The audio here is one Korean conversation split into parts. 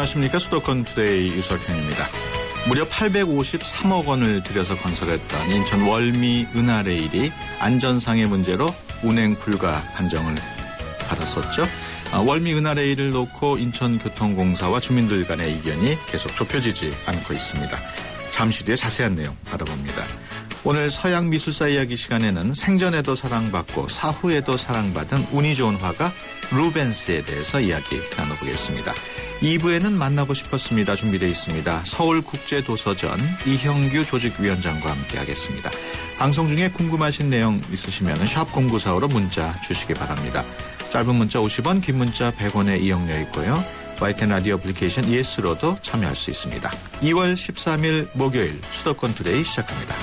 안녕하십니까. 수도권 투데이 유석현입니다. 무려 853억 원을 들여서 건설했던 인천 월미 은하레일이 안전상의 문제로 운행 불가 판정을 받았었죠. 월미 은하레일을 놓고 인천교통공사와 주민들 간의 이견이 계속 좁혀지지 않고 있습니다. 잠시 뒤에 자세한 내용 알아봅니다. 오늘 서양 미술사 이야기 시간에는 생전에도 사랑받고 사후에도 사랑받은 운이 좋은 화가 루벤스에 대해서 이야기 나눠보겠습니다. 2부에는 만나고 싶었습니다. 준비되어 있습니다. 서울국제도서전 이형규 조직위원장과 함께하겠습니다. 방송 중에 궁금하신 내용 있으시면 샵0945로 문자 주시기 바랍니다. 짧은 문자 50원, 긴 문자 100원의 이용료 있고요. YTN 라디오 애플리케이션 ES로도 참여할 수 있습니다. 2월 13일 목요일 수도권 투데이 시작합니다.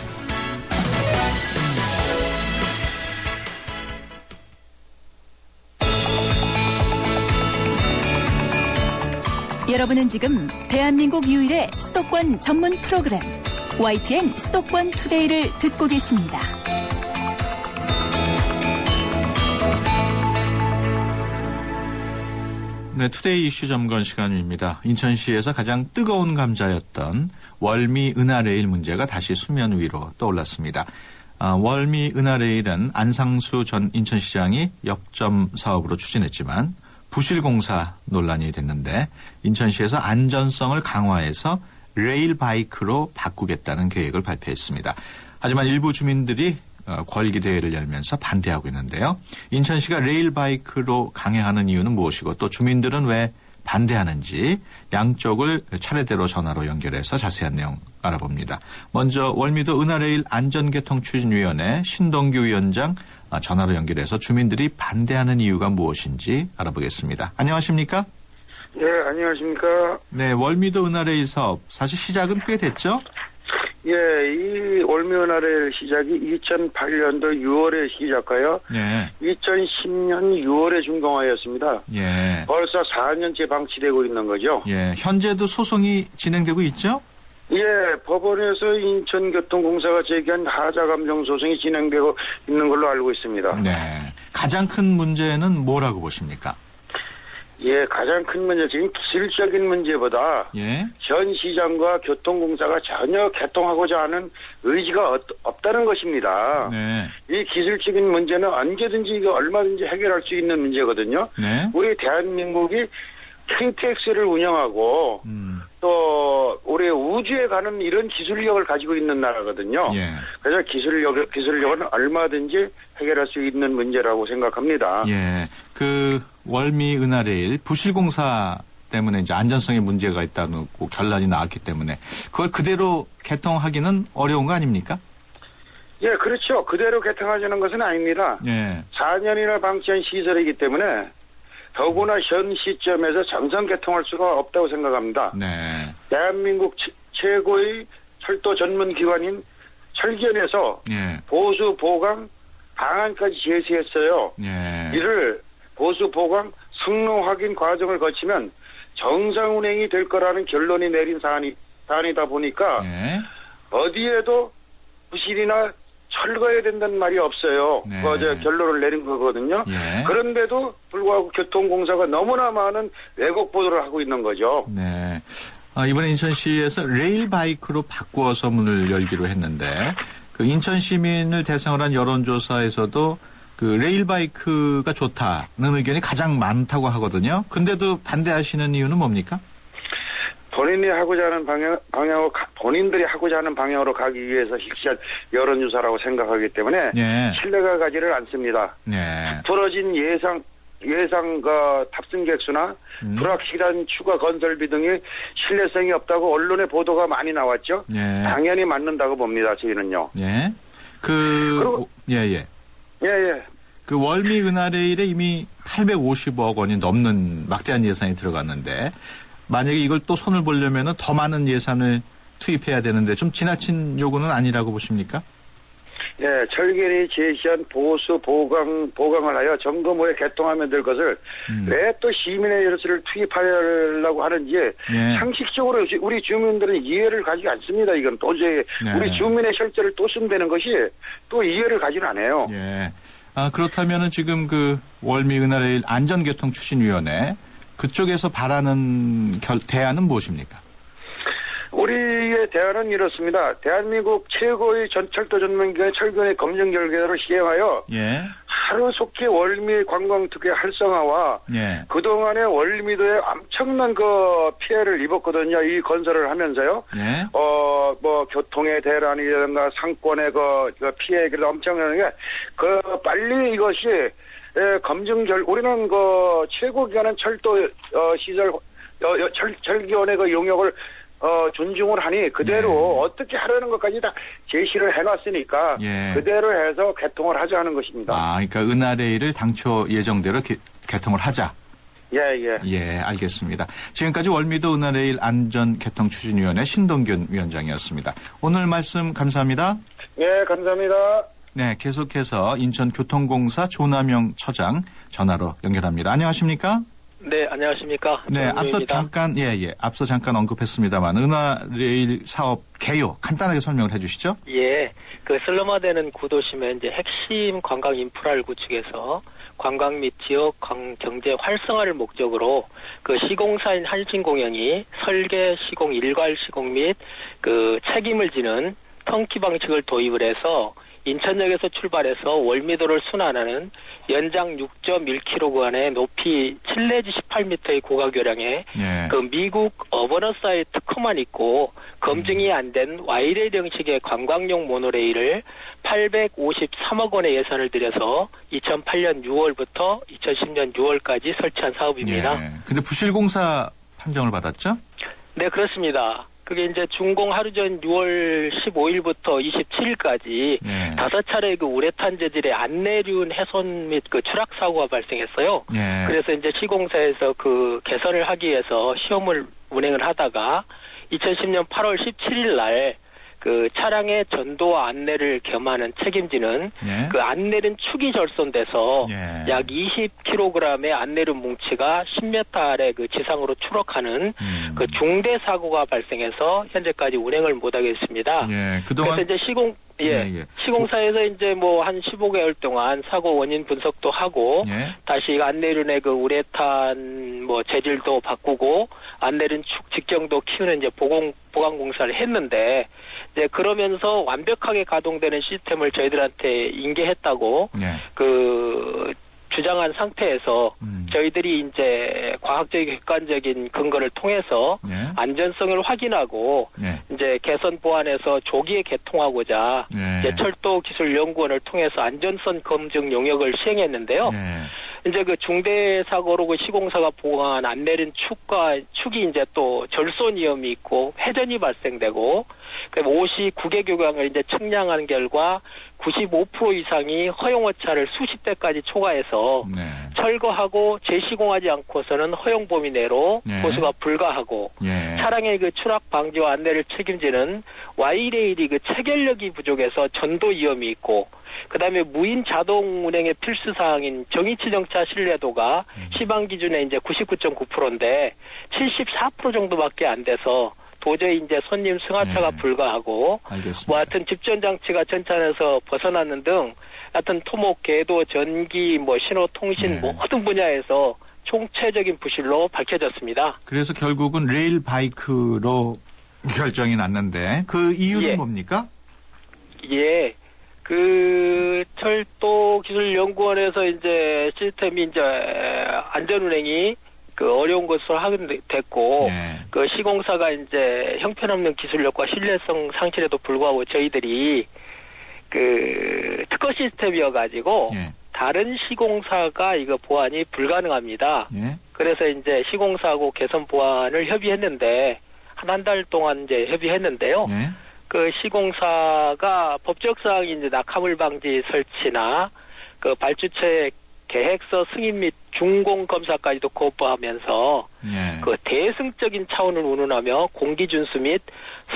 여러분은 지금 대한민국 유일의 수도권 전문 프로그램 YTN 수도권 투데이를 듣고 계십니다. 네, 투데이 이슈 점검 시간입니다. 인천시에서 가장 뜨거운 감자였던 월미 은하레일 문제가 다시 수면 위로 떠올랐습니다. 월미 은하레일은 안상수 전 인천시장이 역점 사업으로 추진했지만 부실공사 논란이 됐는데 인천시에서 안전성을 강화해서 레일바이크로 바꾸겠다는 계획을 발표했습니다. 하지만 일부 주민들이 궐기대회를 열면서 반대하고 있는데요. 인천시가 레일바이크로 강행하는 이유는 무엇이고 또 주민들은 왜 반대하는지 양쪽을 차례대로 전화로 연결해서 자세한 내용 알아봅니다. 먼저 월미도 은하레일 안전개통추진위원회 신동규 위원장 전화로 연결해서 주민들이 반대하는 이유가 무엇인지 알아보겠습니다. 안녕하십니까? 네, 안녕하십니까? 네, 월미도 은하레일 사업 사실 시작은 꽤 됐죠? 예, 이 월미 은하레일 시작이 2008년도 6월에 시작하여 2010년 6월에 준공하였습니다. 예. 벌써 4년째 방치되고 있는 거죠. 예, 현재도 소송이 진행되고 있죠? 예, 법원에서 인천교통공사가 제기한 하자감정 소송이 진행되고 있는 걸로 알고 있습니다. 네. 가장 큰 문제는 뭐라고 보십니까? 예, 가장 큰 문제, 지금 기술적인 문제보다 현 시장과 교통공사가 전혀 개통하고자 하는 의지가 없다는 것입니다. 네. 이 기술적인 문제는 언제든지 이거 얼마든지 해결할 수 있는 문제거든요. 네. 우리 대한민국이 KTX를 운영하고 또 우리 우주에 가는 이런 기술력을 가지고 있는 나라거든요. 예. 그래서 기술력은 얼마든지 해결할 수 있는 문제라고 생각합니다. 예. 그 월미 은하레일 부실공사 때문에 이제 안전성에 문제가 있다는 결론이 나왔기 때문에 그걸 그대로 개통하기는 어려운 거 아닙니까? 예, 그렇죠. 그대로 개통하자는 것은 아닙니다. 예. 4년이나 방치한 시설이기 때문에 더구나 현 시점에서 정상 개통할 수가 없다고 생각합니다. 네. 대한민국 최고의 철도 전문 기관인 철견에서 보수 보강 방안까지 제시했어요. 예. 이를 보수 보강 성능 확인 과정을 거치면 정상 운행이 될 거라는 결론이 내린 사안이다 보니까 어디에도 부실이나 철거해야 된다는 말이 없어요. 네. 결론을 내린 거거든요. 그런데도 불구하고 교통공사가 너무나 많은 왜곡 보도를 하고 있는 거죠. 네. 이번에 인천시에서 레일바이크로 바꾸어서 문을 열기로 했는데 그 인천 시민을 대상으로 한 여론조사에서도 그 레일바이크가 좋다는 의견이 가장 많다고 하거든요. 근데도 반대하시는 이유는 뭡니까? 본인들이 하고자 하는 방향으로 가기 위해서 실시한 여론조사라고 생각하기 때문에 신뢰가 가지를 않습니다. 부러진 예상 탑승객 수나 불확실한 추가 건설비 등의 신뢰성이 없다고 언론의 보도가 많이 나왔죠. 당연히 맞는다고 봅니다. 저희는요. 그 월미 은하레일에 이미 850억 원이 넘는 막대한 예산이 들어갔는데 만약에 이걸 또 손을 보려면 더 많은 예산을 투입해야 되는데 좀 지나친 요구는 아니라고 보십니까? 예, 철견이 제시한 보수 보강을 하여 점검 후에 개통하면 될 것을 왜 또 시민의 여론을 투입하려고 하는지 상식적으로 우리 주민들은 이해를 가지지 않습니다. 이건 도저히 우리 주민의 실제를 또 쓴다는 것이 또 이해를 가지는 않아요. 그렇다면은 지금 그 월미 은하레일 안전교통추진위원회 그쪽에서 바라는 대안은 무엇입니까? 우리의 대안은 이렇습니다. 대한민국 최고의 철도 전문기관의 철근의 검증 결과를 시행하여 예. 하루속히 월미 관광특구의 활성화와 예. 그동안에 월미도에 엄청난 그 피해를 입었거든요. 이 건설을 하면서요. 예. 뭐 교통의 대란이라든가 상권의 그 피해가 엄청나게 빨리 이것이 우리는 그 최고 기관은 철도 시설 철기원의 그 용역을 존중을 하니 그대로 어떻게 하려는 것까지 다 제시를 해놨으니까 그대로 해서 개통을 하자 하는 것입니다. 그러니까 은하레일을 당초 예정대로 개통을 하자. 예, 알겠습니다. 지금까지 월미도 은하레일 안전개통추진위원회 신동균 위원장이었습니다. 오늘 말씀 감사합니다. 네, 감사합니다. 네, 계속해서 인천교통공사 조남영 처장 전화로 연결합니다. 안녕하십니까? 네, 안녕하십니까? 네, 앞서 잠깐 언급했습니다만 은하레일 사업 개요 간단하게 설명을 해주시죠. 예, 그 슬럼화되는 구도심의 이제 핵심 관광 인프라를 구축해서 관광 및 지역 경제 활성화를 목적으로 그 시공사인 한신공영이 설계 시공, 일괄 시공 및 그 책임을 지는 턴키 방식을 도입을 해서 인천역에서 출발해서 월미도를 순환하는 연장 6.1km 구간의 높이 7 내지 18m의 고가교량에 그 미국 어버너사의 특허만 있고 검증이 안 된 Y레일 형식의 관광용 모노레일을 853억 원의 예산을 들여서 2008년 6월부터 2010년 6월까지 설치한 사업입니다. 근데 부실공사 판정을 받았죠? 네, 그렇습니다. 그게 이제 준공 하루 전 6월 15일부터 27일까지 5차례 그 우레탄 재질의 안내륜 훼손 및 그 추락 사고가 발생했어요. 그래서 이제 시공사에서 그 개선을 하기 위해서 시험을 운행을 하다가 2010년 8월 17일 날 그 차량의 전도와 안내를 겸하는 책임지는 그 안내륜 축이 절손돼서 약 20kg의 안내륜 뭉치가 10m 아래 그 지상으로 추락하는 그 중대 사고가 발생해서 현재까지 운행을 못하게 했습니다. 그동안 그래서 이제 시공사에서 이제 뭐 한 15개월 동안 사고 원인 분석도 하고 다시 안내륜의 그 우레탄 뭐 재질도 바꾸고 안내륜 축 직경도 키우는 이제 보강 공사를 했는데 이제 그러면서 완벽하게 가동되는 시스템을 저희들한테 인계했다고 그 주장한 상태에서 저희들이 이제 과학적인 객관적인 근거를 통해서 안전성을 확인하고 이제 개선 보완해서 조기에 개통하고자 이제 철도기술연구원을 통해서 안전성 검증 용역을 시행했는데요. 이제 그 중대 사고로 그 시공사가 보강한 안내륜 축이 이제 또 절손 위험이 있고 회전이 발생되고 59개 교량을 이제 측량한 결과 95% 이상이 허용 오차를 수십 배까지 초과해서 철거하고 재시공하지 않고서는 허용 범위 내로 보수가 불가하고 차량의 그 추락 방지와 안내를 책임지는 Y레일이 그 체결력이 부족해서 전도 위험이 있고 그다음에 무인 자동 운행의 필수 사항인 정위치 정차 신뢰도가 시방 기준에 이제 99.9%인데 74% 정도밖에 안 돼서 도저히 이제 손님 승하차가 불가하고 뭐 하여튼 집전 장치가 전차에서 벗어나는 등 하여튼 토목, 궤도, 전기, 뭐 신호 통신 모든 분야에서 총체적인 부실로 밝혀졌습니다. 그래서 결국은 레일 바이크로 결정이 났는데 그 이유는 뭡니까? 그 철도기술연구원에서 이제 시스템이 이제 안전운행이 그 어려운 것으로 하게 됐고 그 시공사가 이제 형편없는 기술력과 신뢰성 상실에도 불구하고 저희들이 그 특허 시스템이어가지고 다른 시공사가 이거 보완이 불가능합니다. 그래서 이제 시공사하고 개선 보완을 협의했는데 한 달 동안 이제 협의했는데요. 그 시공사가 법적 사항이 이제 낙하물 방지 설치나 그 발주처의 계획서 승인 및 준공 검사까지도 거부하면서 그 대승적인 차원을 운운하며 공기 준수 및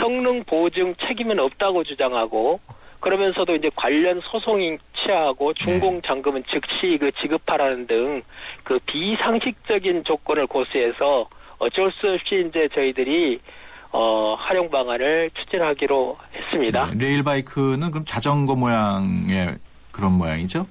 성능 보증 책임은 없다고 주장하고 그러면서도 이제 관련 소송이 취하하고 준공 잔금은 즉시 그 지급하라는 등 그 비상식적인 조건을 고수해서 어쩔 수 없이 이제 저희들이 활용 방안을 추진하기로 했습니다. 레일 바이크는 그럼 자전거 모양의 그런 모양이죠?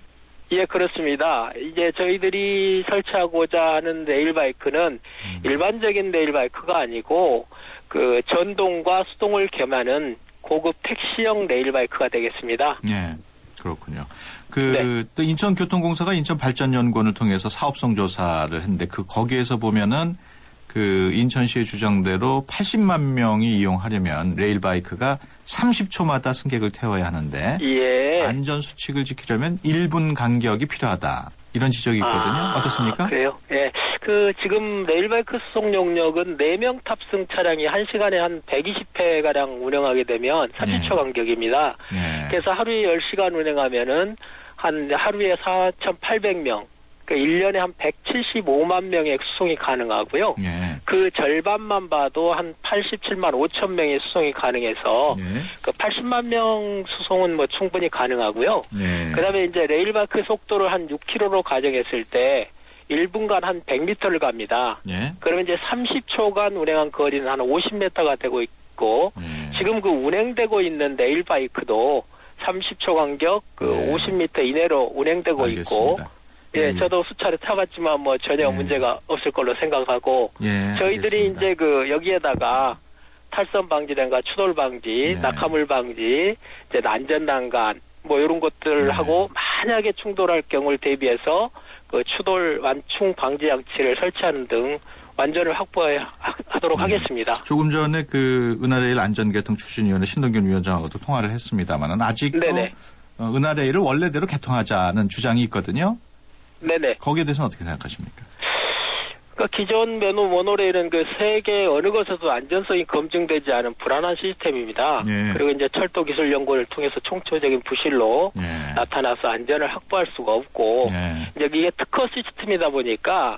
예, 그렇습니다. 이제 저희들이 설치하고자 하는 레일바이크는 일반적인 레일바이크가 아니고 그 전동과 수동을 겸하는 고급 택시형 레일바이크가 되겠습니다. 네. 그렇군요. 또 인천교통공사가 인천발전연구원을 통해서 사업성 조사를 했는데 거기에서 보면은 인천시의 주장대로 80만 명이 이용하려면 레일바이크가 30초마다 승객을 태워야 하는데 예. 안전 수칙을 지키려면 1분 간격이 필요하다. 이런 지적이 있거든요. 어떻습니까? 그래요? 예. 지금 레일바이크 수송 용역은 4명 탑승 차량이 1시간에 한 120회가량 운행하게 되면 30초 간격입니다. 네. 그래서 하루에 10시간 운행하면은 하루에 4,800명, 그러니까 1년에 한 175만 명의 수송이 가능하고요. 네. 그 절반만 봐도 한 87만 5천 명의 수송이 가능해서 네. 80만 명 수송은 뭐 충분히 가능하고요. 네. 그다음에 이제 레일바이크 속도를 한 6km로 가정했을 때 1분간 한 100m를 갑니다. 네. 그러면 이제 30초간 운행한 거리는 한 50m가 되고 있고 지금 운행되고 있는 레일바이크도 30초 간격 50m 이내로 운행되고 알겠습니다. 있고 예, 저도 수차례 타봤지만 뭐 전혀 문제가 없을 걸로 생각하고 저희들이 알겠습니다. 이제 여기에다가 탈선 방지된과 추돌 방지, 낙하물 방지, 이제 안전 난간 뭐 이런 것들 하고 만약에 충돌할 경우를 대비해서 추돌 완충 방지 장치를 설치하는 등 완전을 확보하도록 하겠습니다. 조금 전에 은하레일 안전개통 추진위원회 신동균 위원장하고도 통화를 했습니다만은 아직도 은하레일을 원래대로 개통하자는 주장이 있거든요. 네네. 거기에 대해서는 어떻게 생각하십니까? 기존 모노레일은 세계 어느 곳에서도 안전성이 검증되지 않은 불안한 시스템입니다. 그리고 이제 철도기술연구원을 통해서 총체적인 부실로 나타나서 안전을 확보할 수가 없고 이제 이게 특허 시스템이다 보니까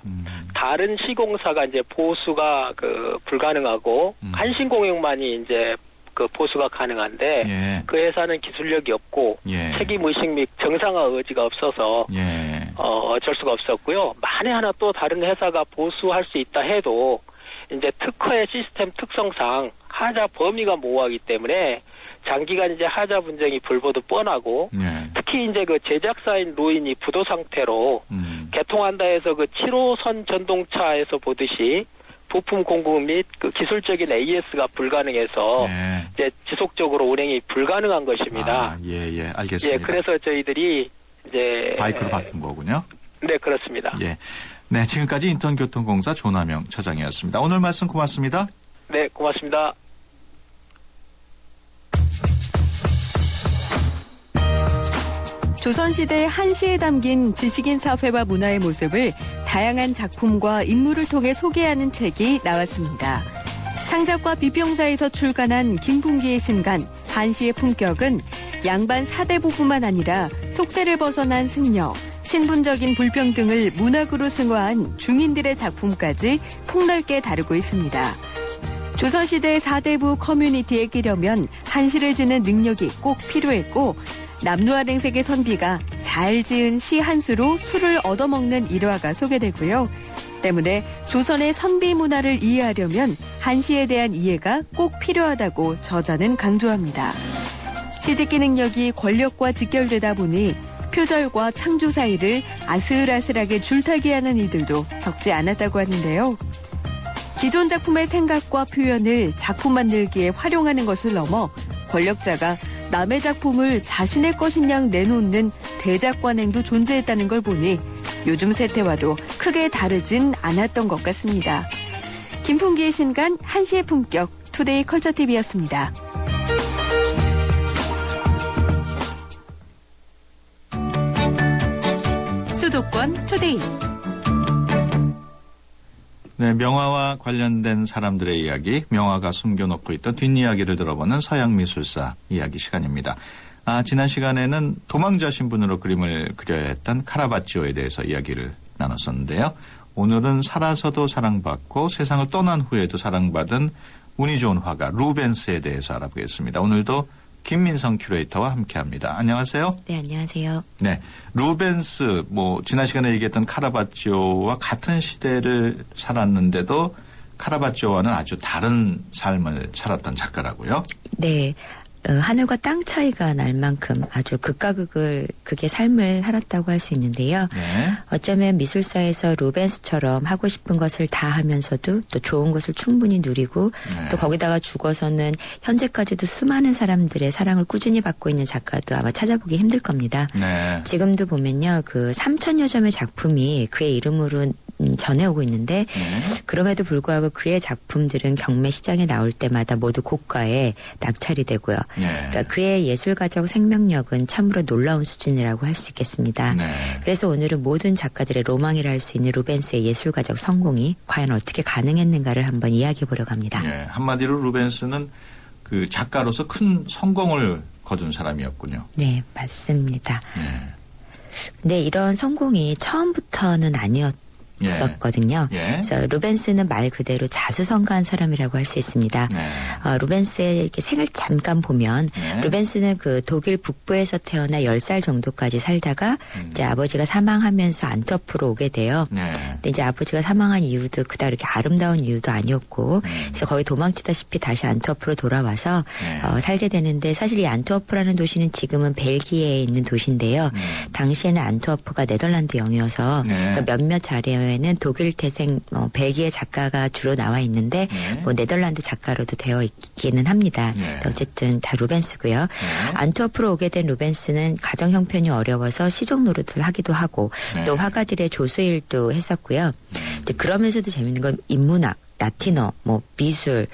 다른 시공사가 이제 보수가 불가능하고 한 신공역만이 이제 보수가 가능한데 그 회사는 기술력이 없고 책임의식 및 정상화 의지가 없어서 어쩔 수가 없었고요. 만에 하나 또 다른 회사가 보수할 수 있다 해도 이제 특허의 시스템 특성상 하자 범위가 모호하기 때문에 장기간 이제 하자 분쟁이 불보듯 뻔하고 특히 이제 제작사인 로인이 부도 상태로 개통한다 해서 7호선 전동차에서 보듯이 부품 공급 및 기술적인 AS가 불가능해서 이제 지속적으로 운행이 불가능한 것입니다. 알겠습니다. 그래서 저희들이 이제 바이크로 바뀐 거군요. 네, 그렇습니다. 네, 지금까지 인천교통공사 조남영 차장이었습니다. 오늘 말씀 고맙습니다. 네, 고맙습니다. 조선시대 한시에 담긴 지식인사 회화 문화의 모습을 다양한 작품과 인물을 통해 소개하는 책이 나왔습니다. 창작과 비평사에서 출간한 김풍기의 신간 한시의 품격은 양반 사대부뿐만 아니라 속세를 벗어난 승려, 신분적인 불평등을 문학으로 승화한 중인들의 작품까지 폭넓게 다루고 있습니다. 조선시대 사대부 커뮤니티에 끼려면 한시를 지는 능력이 꼭 필요했고 남루아랭색의 선비가 잘 지은 시 한 수로 술을 얻어먹는 일화가 소개되고요. 때문에 조선의 선비 문화를 이해하려면 한시에 대한 이해가 꼭 필요하다고 저자는 강조합니다. 시짓기 능력이 권력과 직결되다 보니 표절과 창조 사이를 아슬아슬하게 줄타기하는 이들도 적지 않았다고 하는데요. 기존 작품의 생각과 표현을 작품 만들기에 활용하는 것을 넘어 권력자가 남의 작품을 자신의 것인 양 내놓는 대작관행도 존재했다는 걸 보니 요즘 세태와도 크게 다르진 않았던 것 같습니다. 김풍기의 신간 한시의 품격 투데이 컬처TV였습니다. 수도권 투데이. 네, 명화와 관련된 사람들의 이야기, 명화가 숨겨놓고 있던 뒷이야기를 들어보는 서양미술사 이야기 시간입니다. 지난 시간에는 도망자 신분으로 그림을 그려야 했던 카라바치오에 대해서 이야기를 나눴었는데요. 오늘은 살아서도 사랑받고 세상을 떠난 후에도 사랑받은 운이 좋은 화가 루벤스에 대해서 알아보겠습니다. 오늘도 김민성 큐레이터와 함께합니다. 안녕하세요. 네, 안녕하세요. 네, 루벤스 지난 시간에 얘기했던 카라바치오와 같은 시대를 살았는데도 카라바치오와는 아주 다른 삶을 살았던 작가라고요? 네. 하늘과 땅 차이가 날 만큼 아주 극과 극의 삶을 살았다고 할 수 있는데요. 네. 어쩌면 미술사에서 루벤스처럼 하고 싶은 것을 다 하면서도 또 좋은 것을 충분히 누리고 네. 또 거기다가 죽어서는 현재까지도 수많은 사람들의 사랑을 꾸준히 받고 있는 작가도 아마 찾아보기 힘들 겁니다. 네. 지금도 보면요. 그 3천여 점의 작품이 그의 이름으로 전해오고 있는데 그럼에도 불구하고 그의 작품들은 경매 시장에 나올 때마다 모두 고가에 낙찰이 되고요. 네. 그러니까 그의 예술가적 생명력은 참으로 놀라운 수준이라고 할 수 있겠습니다. 네. 그래서 오늘은 모든 작가들의 로망이라 할 수 있는 루벤스의 예술가적 성공이 과연 어떻게 가능했는가를 한번 이야기해 보려고 합니다. 네. 한마디로 루벤스는 그 작가로서 큰 성공을 거둔 사람이었군요. 네, 맞습니다. 네. 근데 이런 성공이 처음부터는 아니었거든요. 예. 그래서 루벤스는 말 그대로 자수성가한 사람이라고 할 수 있습니다. 네. 루벤스의 이렇게 생을 잠깐 보면 네. 루벤스는 그 독일 북부에서 태어나 10살 정도까지 살다가 이제 아버지가 사망하면서 안트워프로 오게 돼요. 네. 근데 이제 아버지가 사망한 이유도 그닥 이렇게 아름다운 이유도 아니었고 그래서 거의 도망치다시피 다시 안트워프로 돌아와서 네. 살게 되는데 사실 이 안트워프라는 도시는 지금은 벨기에에 있는 도시인데요. 당시에는 안트워프가 네덜란드 영이어서 네. 그러니까 몇몇 자료에는 독일 태생 벨기에 작가가 주로 나와 있는데 네. 뭐 네덜란드 작가로도 되어 있기는 합니다. 네. 어쨌든 다 루벤스고요. 네. 안트워프로 오게 된 루벤스는 가정 형편이 어려워서 시종 노릇을 하기도 하고 네. 또 화가들의 조수일도 했었고요. 이제 그러면서도 재밌는 건 인문학, 라틴어, 뭐 미술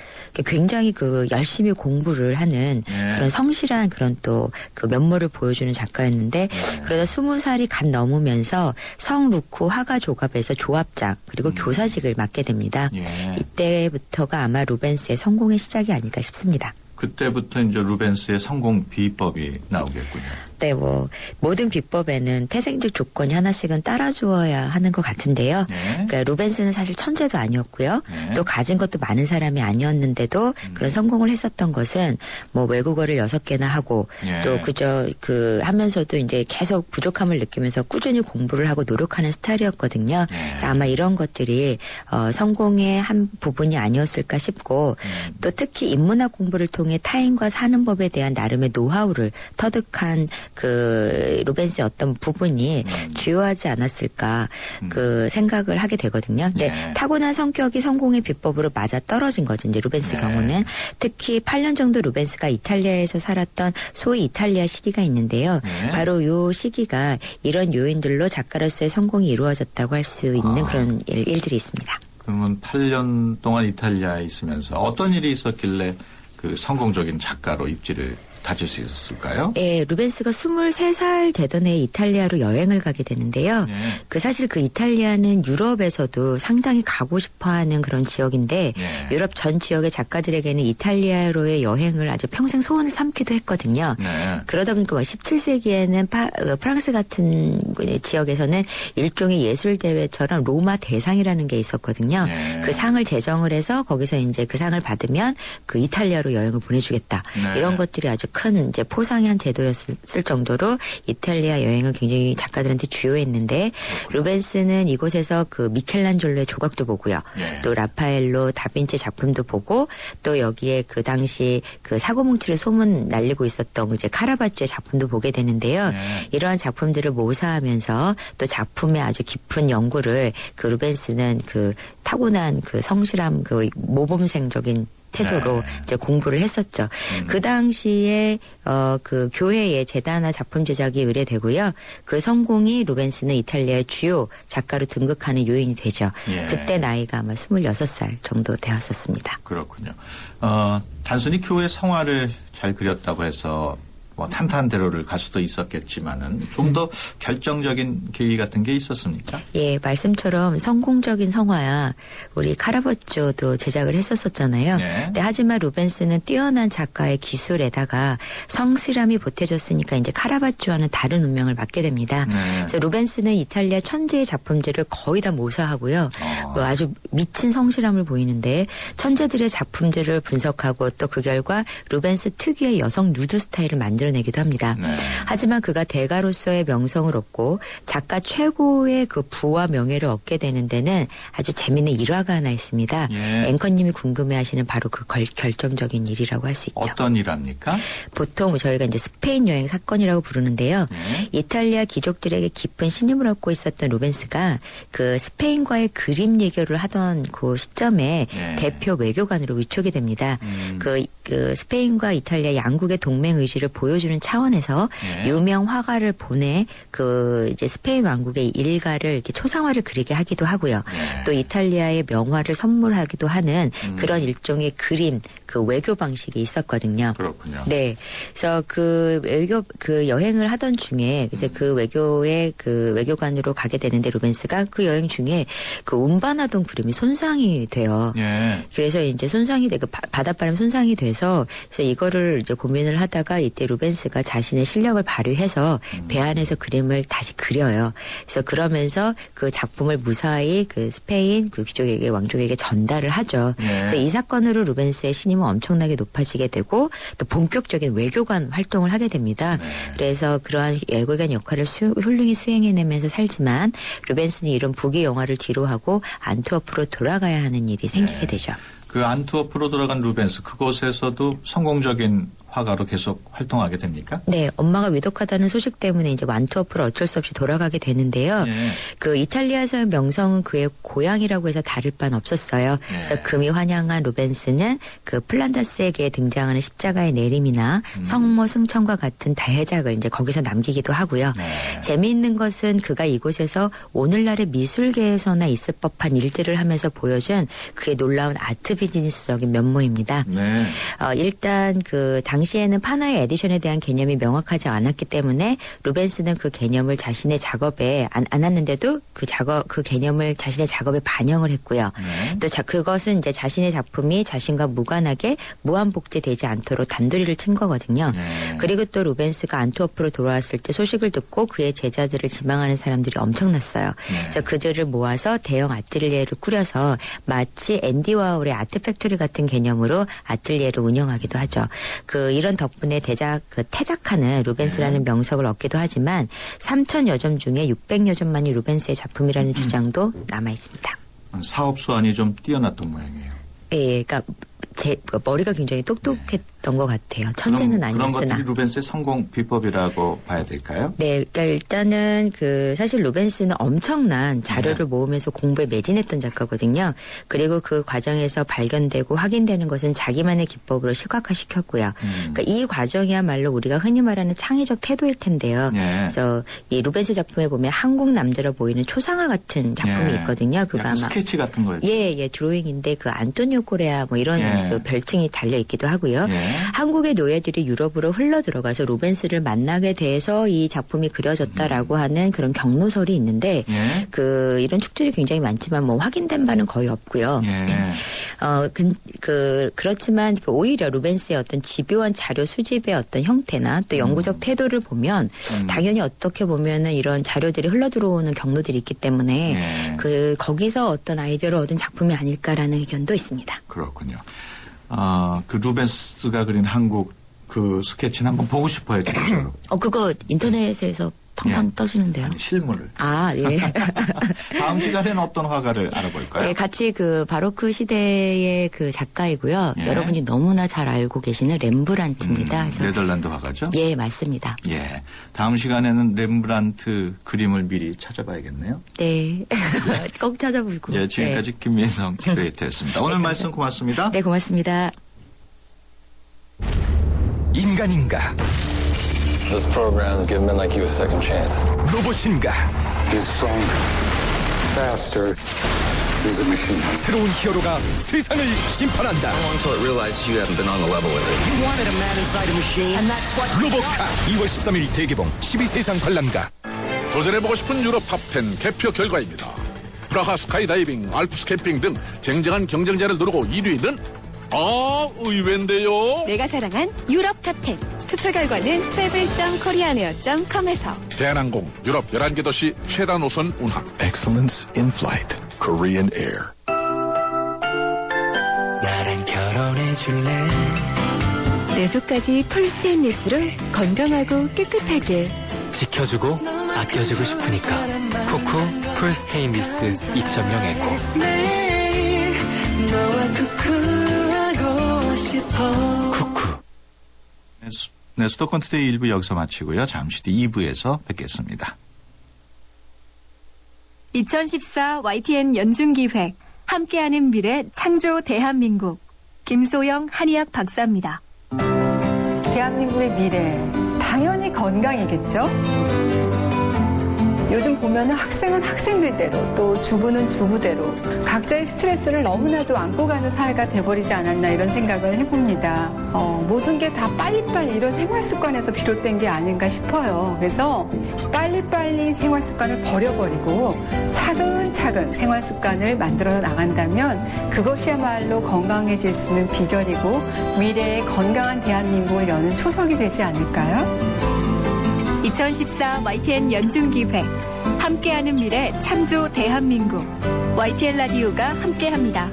굉장히 그 열심히 공부를 하는 네. 그런 성실한 그런 또 그 면모를 보여주는 작가였는데 그러다 20살이 갓 넘으면서 성 루쿠 화가 조갑에서 조합장 그리고 교사직을 맡게 됩니다. 예. 이때부터가 아마 루벤스의 성공의 시작이 아닐까 싶습니다. 그때부터 이제 루벤스의 성공 비법이 나오겠군요. 네, 뭐 모든 비법에는 태생적 조건이 하나씩은 따라주어야 하는 것 같은데요. 네. 그러니까 루벤스는 사실 천재도 아니었고요. 네. 또 가진 것도 많은 사람이 아니었는데도 그런 성공을 했었던 것은 뭐 외국어를 6개나 하고 네. 또 그저 그 하면서도 이제 계속 부족함을 느끼면서 꾸준히 공부를 하고 노력하는 스타일이었거든요. 네. 그래서 아마 이런 것들이 성공의 한 부분이 아니었을까 싶고 또 특히 인문학 공부를 통해 타인과 사는 법에 대한 나름의 노하우를 터득한 그 루벤스의 어떤 부분이 주요하지 않았을까 그 생각을 하게 되거든요. 근데 네. 타고난 성격이 성공의 비법으로 맞아 떨어진 거죠. 이제 루벤스 네. 경우는 특히 8년 정도 루벤스가 이탈리아에서 살았던 소위 이탈리아 시기가 있는데요. 네. 바로 요 시기가 이런 요인들로 작가로서의 성공이 이루어졌다고 할 수 있는 그런 일들이 있습니다. 그러면 8년 동안 이탈리아에 있으면서 어떤 일이 있었길래 그 성공적인 작가로 입지를 다질 수 있었을까요? 예, 루벤스가 23살 되던 해에 이탈리아로 여행을 가게 되는데요. 네. 그 사실 그 이탈리아는 유럽에서도 상당히 가고 싶어하는 그런 지역인데 네. 유럽 전 지역의 작가들에게는 이탈리아로의 여행을 아주 평생 소원을 삼기도 했거든요. 네. 그러다 보니까 17세기에는 프랑스 같은 지역에서는 일종의 예술 대회처럼 로마 대상이라는 게 있었거든요. 네. 그 상을 제정을 해서 거기서 이제 그 상을 받으면 그 이탈리아로 여행을 보내주겠다. 네. 이런 것들이 아주 큰 이제 포상한 제도였을 정도로 이탈리아 여행은 굉장히 작가들한테 주요했는데 루벤스는 이곳에서 그 미켈란젤로의 조각도 보고요. 예. 또 라파엘로 다빈치 작품도 보고 또 여기에 그 당시 그 사고뭉치를 소문 날리고 있었던 이제 카라바초의 작품도 보게 되는데요. 네. 이러한 작품들을 모사하면서 또 작품의 아주 깊은 연구를 그 루벤스는 그 타고난 그 성실함 그 모범생적인 태도로 네. 이제 공부를 했었죠. 그 당시에 그 교회의 재단화 작품 제작이 의뢰되고요. 그 성공이 루벤스는 이탈리아의 주요 작가로 등극하는 요인이 되죠. 예. 그때 나이가 아마 26살 정도 되었었습니다. 그렇군요. 단순히 교회 성화를 잘 그렸다고 해서 뭐 탄탄대로를 갈 수도 있었겠지만은 좀 더 결정적인 계기 같은 게 있었습니까? 예, 말씀처럼 성공적인 성화야 우리 카라바초도 제작을 했었잖아요. 네. 근데 하지만 루벤스는 뛰어난 작가의 기술에다가 성실함이 보태졌으니까 이제 카라바초와는 다른 운명을 맞게 됩니다. 네. 그래서 루벤스는 이탈리아 천재의 작품들을 거의 다 모사하고요. 그 아주 미친 성실함을 보이는데 천재들의 작품들을 분석하고 또 그 결과 루벤스 특유의 여성 누드 스타일을 만들어 만들어내기도 합니다. 네. 하지만 그가 대가로서의 명성을 얻고 작가 최고의 그 부와 명예를 얻게 되는 데는 아주 재미있는 일화가 하나 있습니다. 예. 앵커님이 궁금해하시는 바로 그 결정적인 일이라고 할 수 있죠. 어떤 일합니까? 보통 저희가 이제 스페인 여행 사건이라고 부르는데요. 네. 이탈리아 귀족들에게 깊은 신임을 얻고 있었던 루벤스가 그 스페인과의 그림 예교를 하던 그 시점에 네. 대표 외교관으로 위촉이 됩니다. 그 스페인과 이탈리아 양국의 동맹 의지를 보여주는 차원에서 네. 유명 화가를 보내 그 이제 스페인 왕국의 일가를 이렇게 초상화를 그리게 하기도 하고요. 네. 또 이탈리아의 명화를 선물하기도 하는 그런 일종의 그림, 그 외교 방식이 있었거든요. 그렇군요. 네. 그래서 그 여행을 하던 중에 이제 그 외교관으로 가게 되는데 루벤스가 그 여행 중에 그 운반하던 그림이 손상이 돼요. 예. 그래서 이제 손상이 되고 바닷바람 손상이 돼서 그래서 이거를 이제 고민을 하다가 이때 루벤스가 자신의 실력을 발휘해서 배 안에서 그림을 다시 그려요. 그래서 그러면서 그 작품을 무사히 그 스페인 그 귀족에게 왕족에게 전달을 하죠. 예. 그래서 이 사건으로 루벤스의 신임은 엄청나게 높아지게 되고 또 본격적인 외교관 활동을 하게 됩니다. 네. 그래서 그러한 외교관 역할을 훌륭히 수행해내면서 살지만 루벤스는 이런 북이 영화를 뒤로하고 안트워프로 돌아가야 하는 일이 생기게 네. 되죠. 그 안트워프로 돌아간 루벤스 그곳에서도 성공적인 화가로 계속 활동하게 됩니까? 네, 엄마가 위독하다는 소식 때문에 이제 안트워프로 어쩔 수 없이 돌아가게 되는데요. 예. 그 이탈리아에서의 명성은 그의 고향이라고 해서 다를 바는 없었어요. 그래서 금이 환영한 루벤스는 그 플란다스에게 등장하는 십자가의 내림이나 성모 승천과 같은 대작을 이제 거기서 남기기도 하고요. 네. 재미있는 것은 그가 이곳에서 오늘날의 미술계에서나 있을 법한 일들을 하면서 보여준 그의 놀라운 아트 비즈니스적인 면모입니다. 네. 일단 그 당시에는 파나의 에디션에 대한 개념이 명확하지 않았기 때문에 루벤스는 그 개념을 자신의 작업에 안 왔는데도 그 개념을 자신의 작업에 반영을 했고요. 네. 또 그것은 이제 자신의 작품이 자신과 무관하게 무한복제되지 않도록 단도리를 친 거거든요. 네. 그리고 또 루벤스가 안트워프로 돌아왔을 때 소식을 듣고 그의 제자들을 지망하는 사람들이 엄청났어요. 네. 그래서 그들을 모아서 대형 아틀리에를 꾸려서 마치 앤디 와홀의 아트 팩토리 같은 개념으로 아틀리에를 운영하기도 하죠. 이런 덕분에 태작하는 루벤스라는 명석을 얻기도 하지만 3,000여 점 중에 600여 점만이 루벤스의 작품이라는 주장도 남아 있습니다. 사업 수완이 좀 뛰어났던 모양이에요. 예, 그러니까 머리가 굉장히 똑똑했던 것 같아요. 천재는 그런 아니었으나. 것들이 루벤스의 성공 비법이라고 봐야 될까요? 네, 그러니까 일단은 사실 루벤스는 엄청난 자료를 네. 모으면서 공부에 매진했던 작가거든요. 그리고 그 과정에서 발견되고 확인되는 것은 자기만의 기법으로 시각화시켰고요. 그러니까 이 과정이야말로 우리가 흔히 말하는 창의적 태도일 텐데요. 네. 그래서 이 루벤스 작품에 보면 한국 남자로 보이는 초상화 같은 작품이 네. 있거든요. 그가 아마 스케치 같은 거였죠. 예, 드로잉인데 그 안토니오 코레아 뭐 이런 그 별칭이 달려 있기도 하고요. 한국의 노예들이 유럽으로 흘러 들어가서 루벤스를 만나게 돼서 이 작품이 그려졌다라고 하는 그런 경로설이 있는데 이런 축들이 굉장히 많지만 뭐 확인된 바는 거의 없고요. 그렇지만 오히려 루벤스의 어떤 집요한 자료 수집의 어떤 형태나 또 연구적 태도를 보면 당연히 어떻게 보면은 이런 자료들이 흘러 들어오는 경로들이 있기 때문에 거기서 어떤 아이디어를 얻은 작품이 아닐까라는 의견도 있습니다. 그렇군요. 그 루벤스가 그린 한국 그 스케치는 한번 보고 싶어요, 진짜로. 그거 인터넷에서 팡팡 떠주는데요. 아니, 실물을. 예. 다음 시간에는 어떤 화가를 알아볼까요? 네, 같이 그 바로크 시대의 그 작가이고요. 여러분이 너무나 잘 알고 계시는 렘브란트입니다. 그래서 네덜란드 화가죠? 예, 맞습니다. 예. 다음 시간에는 렘브란트 그림을 미리 찾아봐야겠네요. 네. 꼭 찾아보고. 예, 지금까지 김민성 큐레이터였습니다. 오늘 말씀 고맙습니다. 네, 고맙습니다. 인간인가? This program give men like you a second chance. 로봇인가? He's stronger, faster. He's a machine. 새로운 히어로가 세상을 심판한다. How long until it realizes you haven't been on the level with it? You wanted a man inside a machine, and that's what. 로봇카 2월 13일 대개봉 12세상 관람가. 도전해보고 싶은 유럽 탑10 개표 결과입니다. 프라하 스카이다이빙, 알프스 캠핑 등 쟁쟁한 경쟁자를 누르고 1위는 의외인데요. 내가 사랑한 유럽 탑10. 투표 결과는 travel.koreaneer.com에서 대한항공 유럽 11개 도시 최다 노선 운항. Excellence in flight. Korean Air. 나랑 결혼해 줄래? 내 속까지 풀 스테인리스로 건강하고 깨끗하게 지켜주고 아껴주고 싶으니까 쿠쿠 풀 스테인리스 2.0 에코. 쿠쿠. 네, 수도권 투데이 1부 여기서 마치고요. 잠시 뒤 2부에서 뵙겠습니다. 2014 YTN 연중기획 함께하는 미래 창조 대한민국 김소영 한의학 박사입니다. 대한민국의 미래 당연히 건강이겠죠? 요즘 보면은 학생은 학생들대로 또 주부는 주부대로 각자의 스트레스를 너무나도 안고 가는 사회가 돼버리지 않았나 이런 생각을 해봅니다. 모든 게 다 빨리빨리 이런 생활 습관에서 비롯된 게 아닌가 싶어요. 그래서 빨리빨리 생활 습관을 버려버리고 차근차근 생활 습관을 만들어 나간다면 그것이야말로 건강해질 수 있는 비결이고 미래의 건강한 대한민국을 여는 초석이 되지 않을까요? 2014 YTN 연중기획 함께하는 미래 창조 대한민국 YTN 라디오가 함께합니다.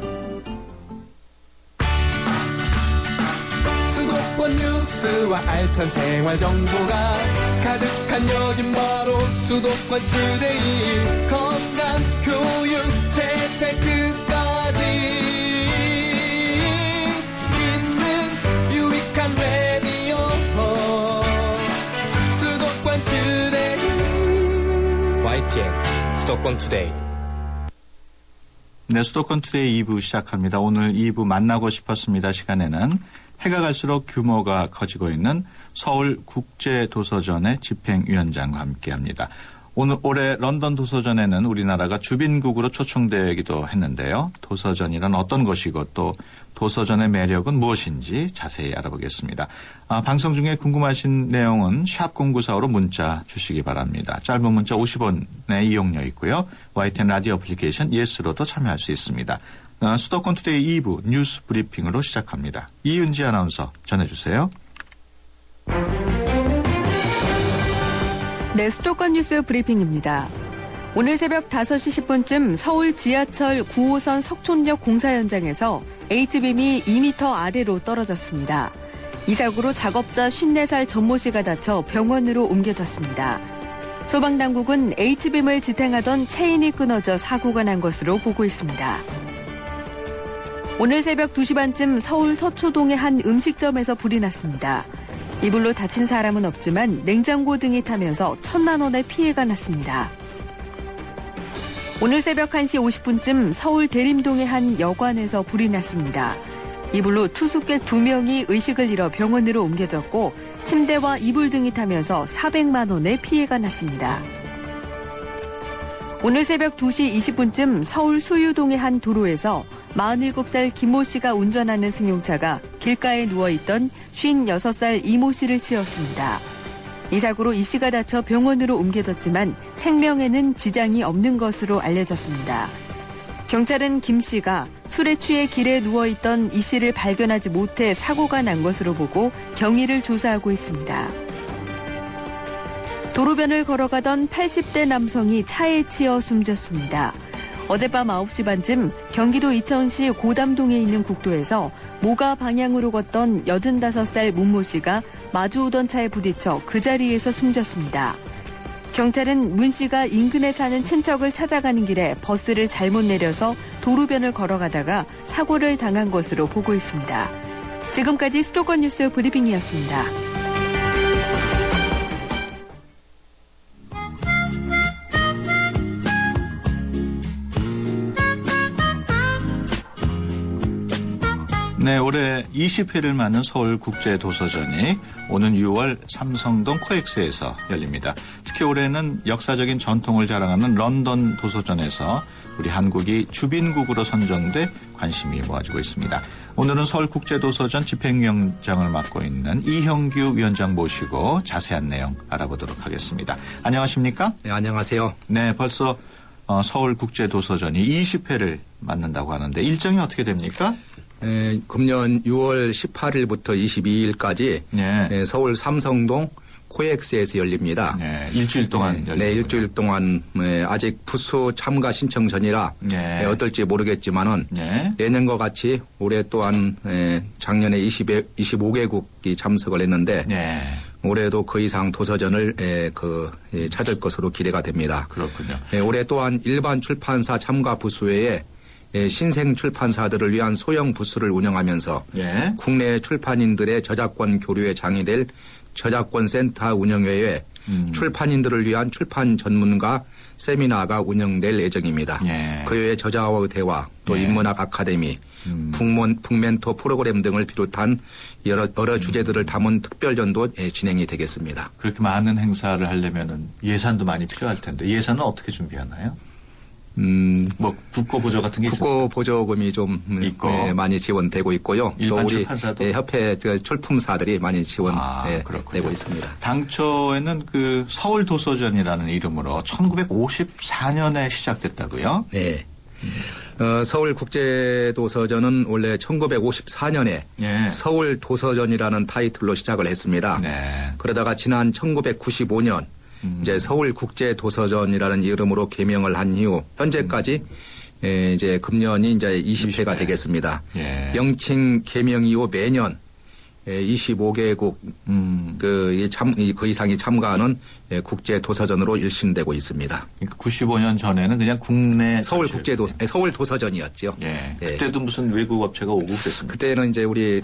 수도권 뉴스와 알찬 생활 정보가 가득한 여긴 바로 수도권 투데이. 건강, 교육, 재테크까지 있는 유익한 라디오 수도권 투데이. YTN 수도권 투데이. 네, 수도권 투데이 2부 시작합니다. 오늘 2부 만나고 싶었습니다 시간에는 해가 갈수록 규모가 커지고 있는 서울국제도서전의 집행위원장과 함께합니다. 올해 런던 도서전에는 우리나라가 주빈국으로 초청되기도 했는데요. 도서전이란 어떤 것이고 또 도서전의 매력은 무엇인지 자세히 알아보겠습니다. 방송 중에 궁금하신 내용은 샵 0945로 문자 주시기 바랍니다. 짧은 문자 50원의 이용료 있고요. YTN 라디오 애플리케이션 예스로도 참여할 수 있습니다. 수도권 투데이 2부 뉴스 브리핑으로 시작합니다. 이은지 아나운서 전해주세요. 네, 수도권 뉴스 브리핑입니다. 오늘 새벽 5시 10분쯤 서울 지하철 9호선 석촌역 공사 현장에서 H빔이 2m 아래로 떨어졌습니다. 이 사고로 작업자 54살 전모 씨가 다쳐 병원으로 옮겨졌습니다. 소방당국은 H빔을 지탱하던 체인이 끊어져 사고가 난 것으로 보고 있습니다. 오늘 새벽 2시 반쯤 서울 서초동의 한 음식점에서 불이 났습니다. 이 불로 다친 사람은 없지만 냉장고 등이 타면서 1,000만 원의 피해가 났습니다. 오늘 새벽 1시 50분쯤 서울 대림동의 한 여관에서 불이 났습니다. 이 불로 투숙객 2명이 의식을 잃어 병원으로 옮겨졌고 침대와 이불 등이 타면서 400만 원의 피해가 났습니다. 오늘 새벽 2시 20분쯤 서울 수유동의 한 도로에서 47살 김모 씨가 운전하는 승용차가 길가에 누워있던 56살 이모 씨를 치었습니다. 이 사고로 이 씨가 다쳐 병원으로 옮겨졌지만 생명에는 지장이 없는 것으로 알려졌습니다. 경찰은 김 씨가 술에 취해 길에 누워있던 이 씨를 발견하지 못해 사고가 난 것으로 보고 경위를 조사하고 있습니다. 도로변을 걸어가던 80대 남성이 차에 치여 숨졌습니다. 어젯밤 9시 반쯤 경기도 이천시 고담동에 있는 국도에서 모가 방향으로 걷던 85살 문모 씨가 마주오던 차에 부딪혀 그 자리에서 숨졌습니다. 경찰은 문 씨가 인근에 사는 친척을 찾아가는 길에 버스를 잘못 내려서 도로변을 걸어가다가 사고를 당한 것으로 보고 있습니다. 지금까지 수도권 뉴스 브리핑이었습니다. 네, 올해 20회를 맞는 서울국제도서전이 오는 6월 삼성동 코엑스에서 열립니다. 특히 올해는 역사적인 전통을 자랑하는 런던 도서전에서 우리 한국이 주빈국으로 선정돼 관심이 모아지고 있습니다. 오늘은 서울국제도서전 집행위원장을 맡고 있는 이형규 위원장 모시고 자세한 내용 알아보도록 하겠습니다. 안녕하십니까? 네, 안녕하세요. 네, 벌써 서울국제도서전이 20회를 맞는다고 하는데 일정이 어떻게 됩니까? 금년 6월 18일부터 22일까지 서울 삼성동 코엑스에서 열립니다. 네, 일주일 동안 열립니다. 네, 일주일 동안 아직 부수 참가 신청 전이라 어떨지 모르겠지만은 예년과 같이 올해 또한 작년에 25개국이 참석을 했는데 올해도 그 이상 도서전을 찾을 것으로 기대가 됩니다. 그렇군요. 올해 또한 일반 출판사 참가 부수 외에 신생 출판사들을 위한 소형 부스를 운영하면서 국내 출판인들의 저작권 교류에 장이 될 저작권 센터 운영 외에 출판인들을 위한 출판 전문가 세미나가 운영될 예정입니다. 그 외에 저자와의 대화, 또 인문학 아카데미, 북멘토 프로그램 등을 비롯한 여러 주제들을 담은 특별전도 진행이 되겠습니다. 그렇게 많은 행사를 하려면은 예산도 많이 필요할 텐데 예산은 어떻게 준비하나요? 뭐 국고 보조 같은 게 있습니까? 국고 보조금이 좀 많이 지원되고 있고요. 또 우리 출판사도? 협회 출품사들이 많이 지원되고 있습니다. 당초에는 그 서울 도서전이라는 이름으로 1954년에 시작됐다고요? 네. 서울 국제도서전은 원래 1954년에 서울 도서전이라는 타이틀로 시작을 했습니다. 그러다가 지난 1995년 이제 서울국제도서전이라는 이름으로 개명을 한 이후 현재까지 이제 금년이 이제 20회가 되겠습니다. 명칭 개명 이후 매년 25개국 그 이상이 참가하는 국제 도서전으로 일신되고 있습니다. 그러니까 95년 전에는 그냥 국내 서울 도서전이었죠. 그때도 무슨 외국 업체가 오고 그랬습니다. 그때는 이제 우리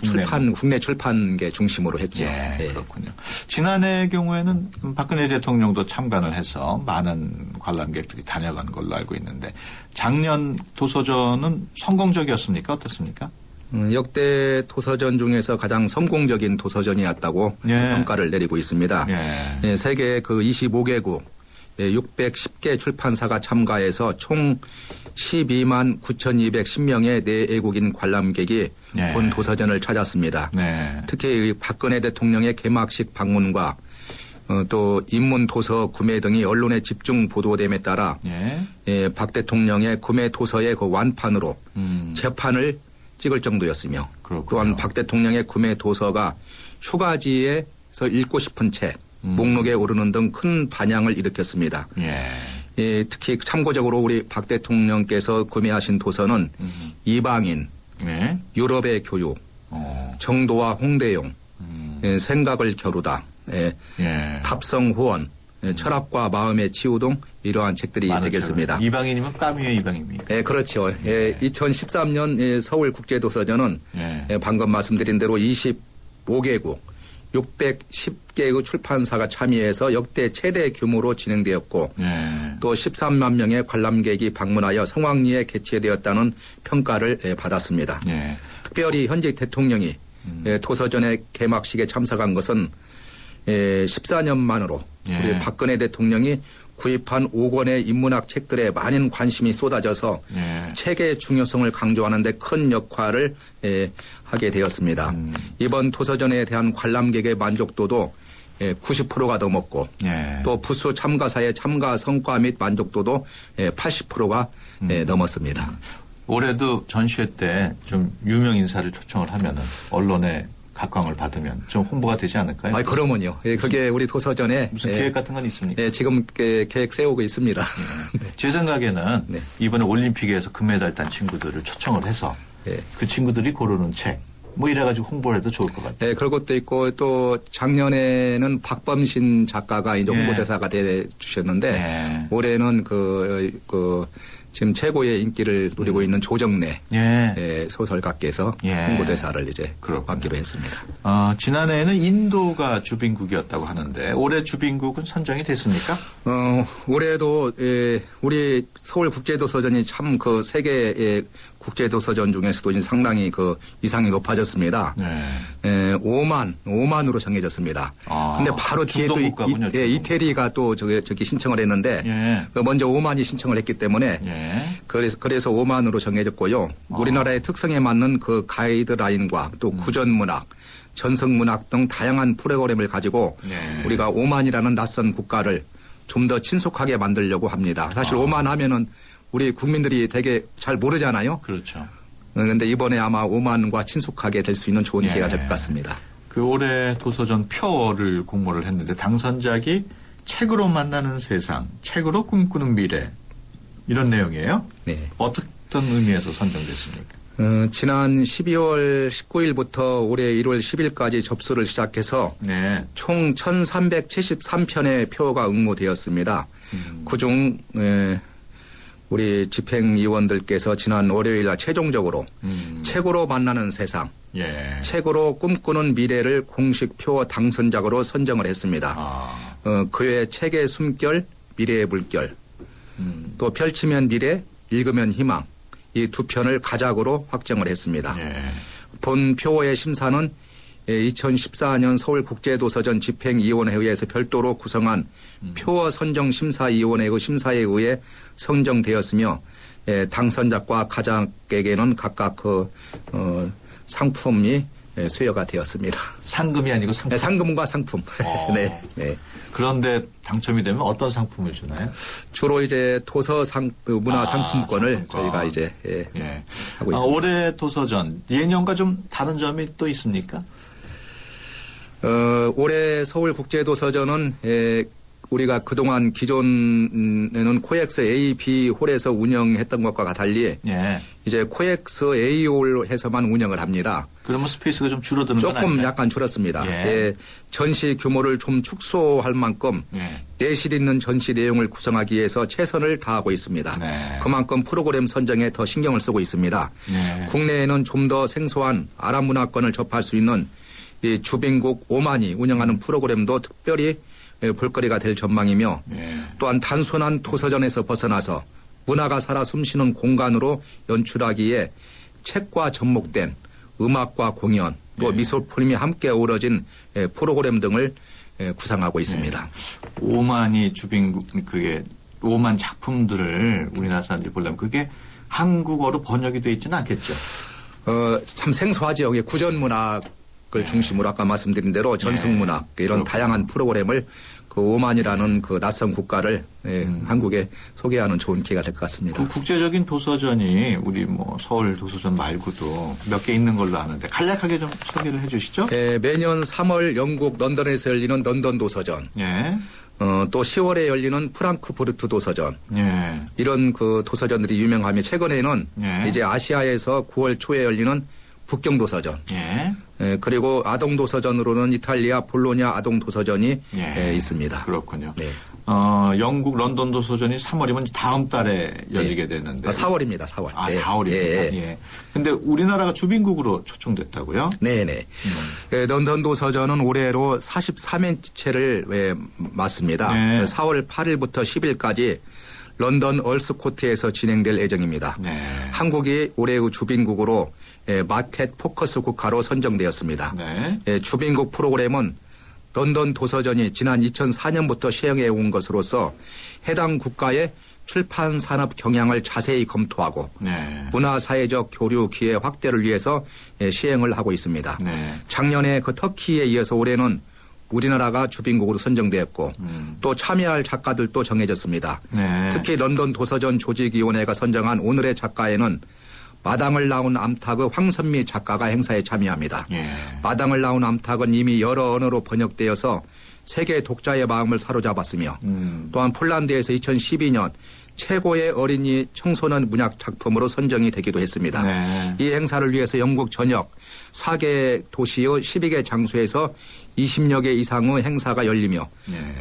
국내 출판계 중심으로 했죠. 그렇군요. 지난해 경우에는 박근혜 대통령도 참관을 해서 많은 관람객들이 다녀간 걸로 알고 있는데 작년 도서전은 성공적이었습니까? 어떻습니까? 역대 도서전 중에서 가장 성공적인 도서전이었다고 평가를 내리고 있습니다. 세계 그 25개국 610개 출판사가 참가해서 총 12만 9,210명의 내외국인 관람객이 본 도서전을 찾았습니다. 특히 박근혜 대통령의 개막식 방문과 또 인문 도서 구매 등이 언론에 집중 보도됨에 따라 박 대통령의 구매 도서의 그 완판으로 재판을 찍을 정도였으며 또한 박 대통령의 구매 도서가 휴가지에서 읽고 싶은 책 목록에 오르는 등 큰 반향을 일으켰습니다. 특히 참고적으로 우리 박 대통령께서 구매하신 도서는 이방인, 유럽의 교육, 정도와 홍대용, 생각을 겨루다, 탑성 후원, 철학과 마음의 치유 등 이러한 책들이 되겠습니다. 이방인이면 까미의 이방인입니까? 네, 그렇죠. 2013년 서울국제도서전은 방금 말씀드린 대로 25개국 610개의 출판사가 참여해서 역대 최대 규모로 진행되었고 또 13만 명의 관람객이 방문하여 성황리에 개최되었다는 평가를 받았습니다. 특별히 현직 대통령이 도서전의 개막식에 참석한 것은 14년 만으로 우리 박근혜 대통령이 구입한 5권의 인문학 책들에 많은 관심이 쏟아져서 책의 중요성을 강조하는 데 큰 역할을 하게 되었습니다. 이번 도서전에 대한 관람객의 만족도도 90%가 넘었고 또 부수 참가사의 참가 성과 및 만족도도 80%가 넘었습니다. 올해도 전시회 때 좀 유명 인사를 초청을 하면은 언론에 각광을 받으면 좀 홍보가 되지 않을까요? 그러면요. 그게 우리 도서전에 무슨 계획 같은 건 있습니까? 지금 계획 세우고 있습니다. 제 생각에는 이번에 올림픽에서 금메달 딴 친구들을 초청을 해서 그 친구들이 고르는 책 뭐 이래가지고 홍보를 해도 좋을 것 같아요. 그런 것도 있고 또 작년에는 박범신 작가가 이제 홍보대사가 돼 주셨는데 올해는 지금 최고의 인기를 누리고 있는 조정래 소설가께서 홍보대사를 이제 받기로 했습니다. 지난해에는 인도가 주빈국이었다고 하는데 올해 주빈국은 선정이 됐습니까? 올해도 우리 서울국제도서전이 참 그 세계의 국제도서전 중에서도 상당히 그 이상이 높아졌습니다. 5만으로 정해졌습니다. 근데 바로 뒤에 또 이태리가 또 저기 신청을 했는데 먼저 5만이 신청을 했기 때문에 그래서 5만으로 정해졌고요. 우리나라의 특성에 맞는 그 가이드라인과 또 구전문학, 전성문학 등 다양한 프로그램을 가지고 우리가 5만이라는 낯선 국가를 좀 더 친숙하게 만들려고 합니다. 사실 5만 하면은 우리 국민들이 되게 잘 모르잖아요. 그렇죠. 그런데 이번에 아마 5만과 친숙하게 될 수 있는 좋은 기회가 될 것 같습니다. 그 올해 도서전 표를 공모를 했는데 당선작이 책으로 만나는 세상, 책으로 꿈꾸는 미래 이런 내용이에요? 네. 어떤 의미에서 선정됐습니까? 지난 12월 19일부터 올해 1월 10일까지 접수를 시작해서 네. 총 1373편의 표가 응모되었습니다. 그중 우리 집행위원들께서 지난 월요일 날 최종적으로 책으로 만나는 세상, 책으로 꿈꾸는 미래를 공식 표 당선작으로 선정을 했습니다. 그 외 책의 숨결, 미래의 물결, 또 펼치면 미래, 읽으면 희망, 이 두 편을 가작으로 확정을 했습니다. 본 표의 심사는 2014년 서울국제도서전 집행위원회에서 별도로 구성한 표어 선정심사위원회의 심사에 의해 선정되었으며 당선작과 가작에게는 각각 상품이 수여가 되었습니다. 상금이 아니고 상품? 네, 상금과 상품. 네, 네. 그런데 당첨이 되면 어떤 상품을 주나요? 주로 이제 문화 상품권을 저희가 이제 하고 있습니다. 올해 도서전 예년과 좀 다른 점이 또 있습니까? 올해 서울국제도서전은 우리가 그동안 기존에는 코엑스 A, B 홀에서 운영했던 것과 달리 이제 코엑스 A 홀에서만 운영을 합니다. 그러면 스페이스가 좀 줄어드는 건 조금 약간 줄었습니다. 전시 규모를 좀 축소할 만큼 내실 있는 전시 내용을 구성하기 위해서 최선을 다하고 있습니다. 그만큼 프로그램 선정에 더 신경을 쓰고 있습니다. 국내에는 좀 더 생소한 아랍 문화권을 접할 수 있는 이 주빈국 오만이 운영하는 프로그램도 특별히 볼거리가 될 전망이며 또한 단순한 도서전에서 벗어나서 문화가 살아 숨쉬는 공간으로 연출하기에 책과 접목된 음악과 공연 또 미술품이 함께 어우러진 프로그램 등을 구상하고 있습니다. 오만이 주빈국 그게 오만 작품들을 우리나라 사람들이 보려면 그게 한국어로 번역이 돼 있지는 않겠죠? 참 생소하죠. 여기 구전문학 을 중심으로 아까 말씀드린 대로 전승문학 이런 다양한 프로그램을 그 오만이라는 그 낯선 국가를 한국에 소개하는 좋은 기회가 될 것 같습니다. 그 국제적인 도서전이 우리 뭐 서울 도서전 말고도 몇 개 있는 걸로 아는데 간략하게 좀 소개를 해주시죠. 매년 3월 영국 런던에서 열리는 런던 도서전. 또 10월에 열리는 프랑크푸르트 도서전. 이런 그 도서전들이 유명하며 최근에는 이제 아시아에서 9월 초에 열리는 북경 도서전. 그리고 아동 도서전으로는 이탈리아 볼로냐 아동 도서전이 있습니다. 그렇군요. 영국 런던 도서전이 3월이면 다음 달에 열리게 되는데. 4월입니다. 4월. 4월입니다. 근데 우리나라가 주빈국으로 초청됐다고요? 네네. 런던 도서전은 올해로 43회째를 맞습니다. 4월 8일부터 10일까지 런던 얼스코트에서 진행될 예정입니다. 한국이 올해의 주빈국으로 마켓 포커스 국가로 선정되었습니다. 주빈국 프로그램은 런던 도서전이 지난 2004년부터 시행해 온 것으로서 해당 국가의 출판 산업 경향을 자세히 검토하고 문화사회적 교류 기회 확대를 위해서 시행을 하고 있습니다. 작년에 그 터키에 이어서 올해는 우리나라가 주빈국으로 선정되었고 또 참여할 작가들도 정해졌습니다. 특히 런던 도서전 조직위원회가 선정한 오늘의 작가에는 마당을 나온 암탉의 황선미 작가가 행사에 참여합니다. 마당을 나온 암탉은 이미 여러 언어로 번역되어서 세계 독자의 마음을 사로잡았으며 또한 폴란드에서 2012년 최고의 어린이 청소년 문학 작품으로 선정이 되기도 했습니다. 이 행사를 위해서 영국 전역 4개 도시의 12개 장소에서 20여 개 이상의 행사가 열리며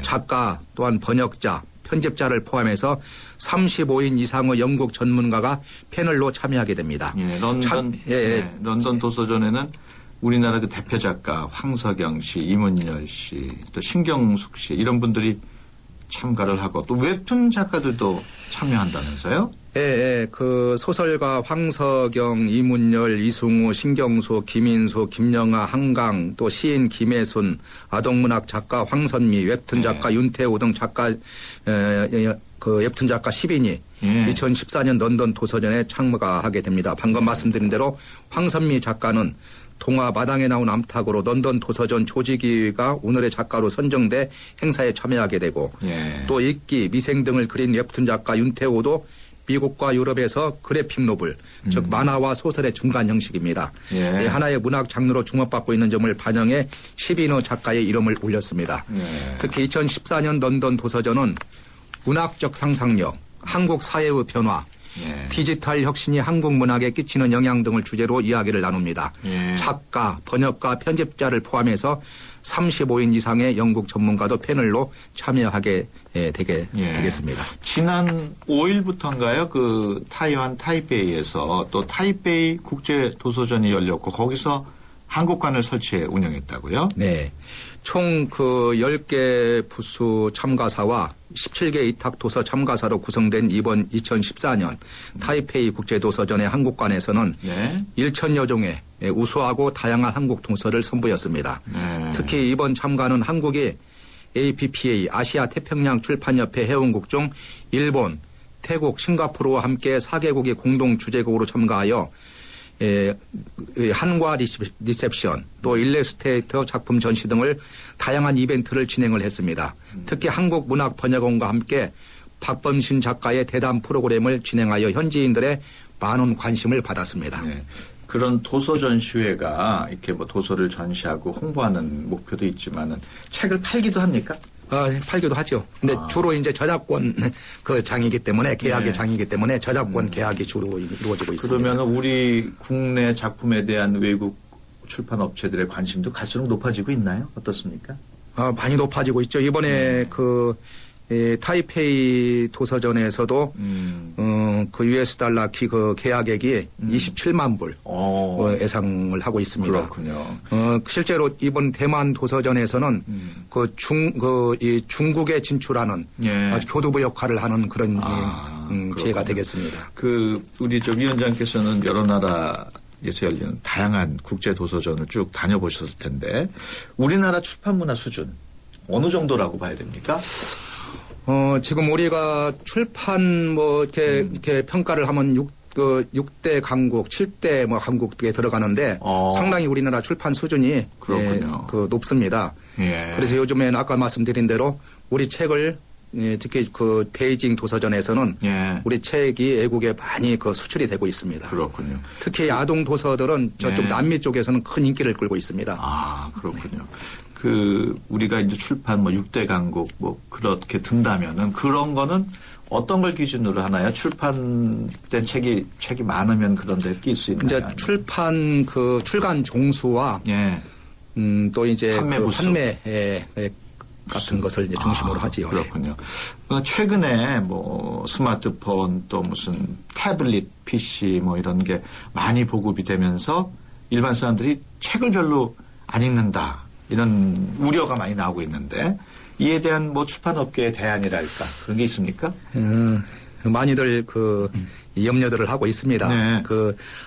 작가 또한 번역자 편집자를 포함해서 35인 이상의 영국 전문가가 패널로 참여하게 됩니다. 런던 도서전에는 우리나라 그 대표 작가 황석영 씨, 임은열 씨, 또 신경숙 씨 이런 분들이 참가를 하고 또 웹툰 작가들도 참여한다면서요? 그 소설가 황석영, 이문열, 이승우, 신경수, 김인수, 김영아, 한강, 또 시인 김혜순, 아동문학 작가 황선미, 웹툰 작가 윤태호 등 작가 그 웹툰 작가 10인이 2014년 런던 도서전에 참가하게 됩니다. 방금 말씀드린 대로 황선미 작가는 동화 마당에 나온 암탉으로 런던 도서전 조직위가 오늘의 작가로 선정돼 행사에 참여하게 되고 또 읽기, 미생 등을 그린 웹툰 작가 윤태호도 미국과 유럽에서 그래픽 노블, 즉 만화와 소설의 중간 형식입니다. 예. 하나의 문학 장르로 주목받고 있는 점을 반영해 시비노 작가의 이름을 올렸습니다. 예. 특히 2014년 런던 도서전은 문학적 상상력, 한국 사회의 변화, 예. 디지털 혁신이 한국 문학에 끼치는 영향 등을 주제로 이야기를 나눕니다. 예. 작가, 번역가, 편집자를 포함해서 35인 이상의 영국 전문가도 패널로 참여하게 되겠습니다. 지난 5일부터인가요? 그 타이완 타이베이에서 또 타이베이 국제 도서전이 열렸고 거기서 한국관을 설치해 운영했다고요? 네. 총 그 10개 부수 참가사와 17개 위탁 도서 참가사로 구성된 이번 2014년 타이페이 국제도서전의 한국관에서는 네. 1,000여 종의 우수하고 다양한 한국 도서를 선보였습니다. 네. 특히 이번 참가는 한국이 APPA 아시아 태평양 출판협회 회원국 중 일본, 태국, 싱가포르와 함께 4개국이 공동 주재국으로 참가하여 한과 리셉션 또 일러스트레이터 작품 전시 등을 다양한 이벤트를 진행을 했습니다. 특히 한국 문학 번역원과 함께 박범신 작가의 대담 프로그램을 진행하여 현지인들의 많은 관심을 받았습니다. 네. 그런 도서 전시회가 이렇게 뭐 도서를 전시하고 홍보하는 목표도 있지만은 책을 팔기도 합니까? 팔기도 하죠. 근데 주로 이제 저작권 그 장이기 때문에 계약의 네. 장이기 때문에 저작권 계약이 주로 이루어지고 있습니다. 그러면 우리 국내 작품에 대한 외국 출판 업체들의 관심도 갈수록 높아지고 있나요? 어떻습니까? 많이 높아지고 있죠. 이번에 타이페이 도서전에서도 그 US 달러 그 계약액이 27만 불 예상을 하고 있습니다. 그렇군요. 실제로 이번 대만 도서전에서는 이 중국에 진출하는 아주 교두보 역할을 하는 그런 기회가 되겠습니다. 우리 위원장께서는 여러 나라에서 열리는 다양한 국제 도서전을 쭉 다녀보셨을 텐데 우리나라 출판 문화 수준 어느 정도라고 봐야 됩니까? 지금 우리가 출판 이렇게 평가를 하면 6대 강국, 7대 강국에 들어가는데 상당히 우리나라 출판 수준이 높습니다. 예. 그래서 요즘에는 아까 말씀드린 대로 우리 책을 특히 그 베이징 도서전에서는 우리 책이 외국에 많이 수출이 되고 있습니다. 그렇군요. 특히 아동 도서들은 저쪽 남미 쪽에서는 큰 인기를 끌고 있습니다. 그렇군요. 우리가 이제 출판 6대 강국 그렇게 든다면은 그런 거는 어떤 걸 기준으로 하나요? 출판된 책이 많으면 그런 데 낄 수 있나요? 이제 출판 출간 종수와 또 이제 판매 같은 것을 이제 중심으로 하지요. 그렇군요. 최근에 스마트폰 또 무슨 태블릿 PC 이런 게 많이 보급이 되면서 일반 사람들이 책을 별로 안 읽는다. 이런 우려가 많이 나오고 있는데 이에 대한 출판업계의 대안이랄까 그런 게 있습니까? 많이들 염려들을 하고 있습니다. 네.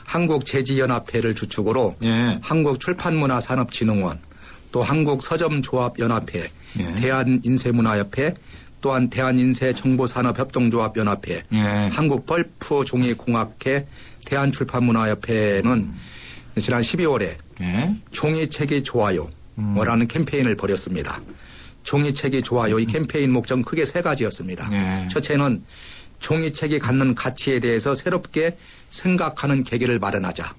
한국제지연합회를 주축으로 한국출판문화산업진흥원 또 한국서점조합연합회 대한인쇄문화협회 또한 대한인쇄정보산업협동조합연합회 한국벌프종이공학회 대한출판문화협회는 지난 12월에 종이책이 좋아요 라는 캠페인을 벌였습니다. 종이책이 좋아요. 이 캠페인 목적은 크게 세 가지였습니다. 첫째는 종이책이 갖는 가치에 대해서 새롭게 생각하는 계기를 마련하자.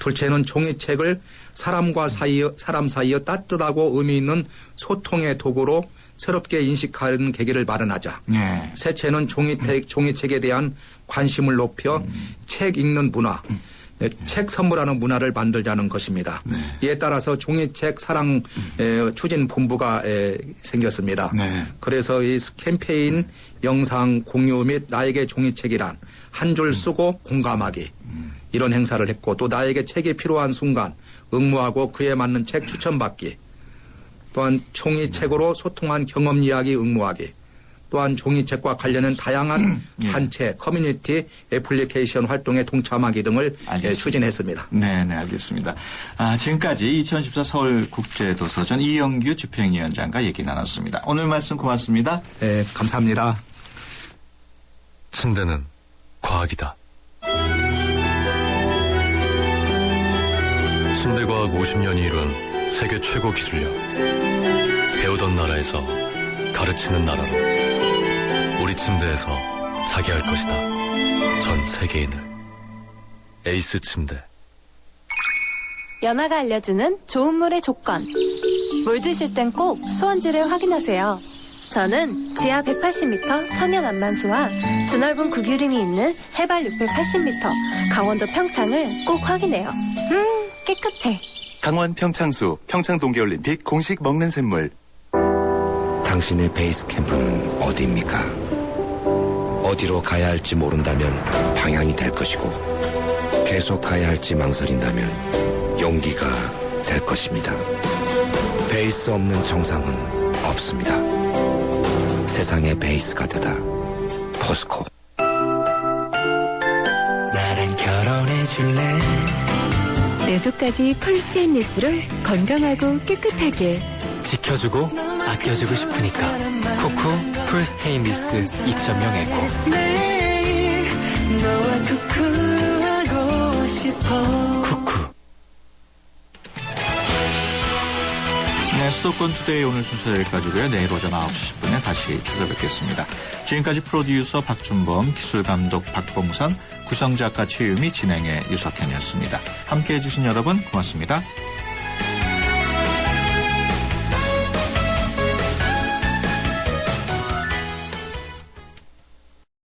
둘째는 종이책을 사람 사이에 따뜻하고 의미 있는 소통의 도구로 새롭게 인식하는 계기를 마련하자. 셋째는 종이책에 대한 관심을 높여 책 읽는 문화, 책 선물하는 문화를 만들자는 것입니다. 이에 따라서 종이책 사랑 추진 본부가 생겼습니다. 그래서 이 캠페인 영상 공유 및 나에게 종이책이란 한 줄 쓰고 공감하기 이런 행사를 했고 또 나에게 책이 필요한 순간 응모하고 그에 맞는 책 추천받기 또한 종이책으로 소통한 경험 이야기 응모하기 또한 종이책과 관련된 다양한 단체, 커뮤니티, 애플리케이션 활동에 동참하기 등을 추진했습니다. 네, 알겠습니다. 지금까지 2014 서울국제도서전 이영규 집행위원장과 얘기 나눴습니다. 오늘 말씀 고맙습니다. 네, 감사합니다. 침대는 과학이다. 침대과학 50년이 이룬 세계 최고 기술력. 배우던 나라에서 가르치는 나라로 우리 침대에서 자기 할 것이다. 전 세계인을. 에이스 침대. 연아가 알려주는 좋은 물의 조건. 물 드실 땐 꼭 수원지를 확인하세요. 저는 지하 180m 천연 안만수와 드넓은 구규림이 있는 해발 680m 강원도 평창을 꼭 확인해요. 깨끗해. 강원 평창수 평창 동계올림픽 공식 먹는 샘물. 당신의 베이스 캠프는 어디입니까? 어디로 가야 할지 모른다면 방향이 될 것이고 계속 가야 할지 망설인다면 용기가 될 것입니다. 베이스 없는 정상은 없습니다. 세상의 베이스가 되다. 포스코. 나랑 결혼해 줄래? 내 속까지 펄 스테인리스를 건강하고 깨끗하게 지켜주고 아껴주고 싶으니까 쿠쿠 풀 스테인리스 2.0 에코. 매일 너와 쿠쿠하고 싶어. 쿠쿠. 네, 수도권 투데이 오늘 순서 여기까지고요. 내일 오전 9시 10분에 다시 찾아뵙겠습니다. 지금까지 프로듀서 박준범, 기술감독 박봉선, 구성작가 최유미, 진행의 유석현이었습니다. 함께해 주신 여러분 고맙습니다.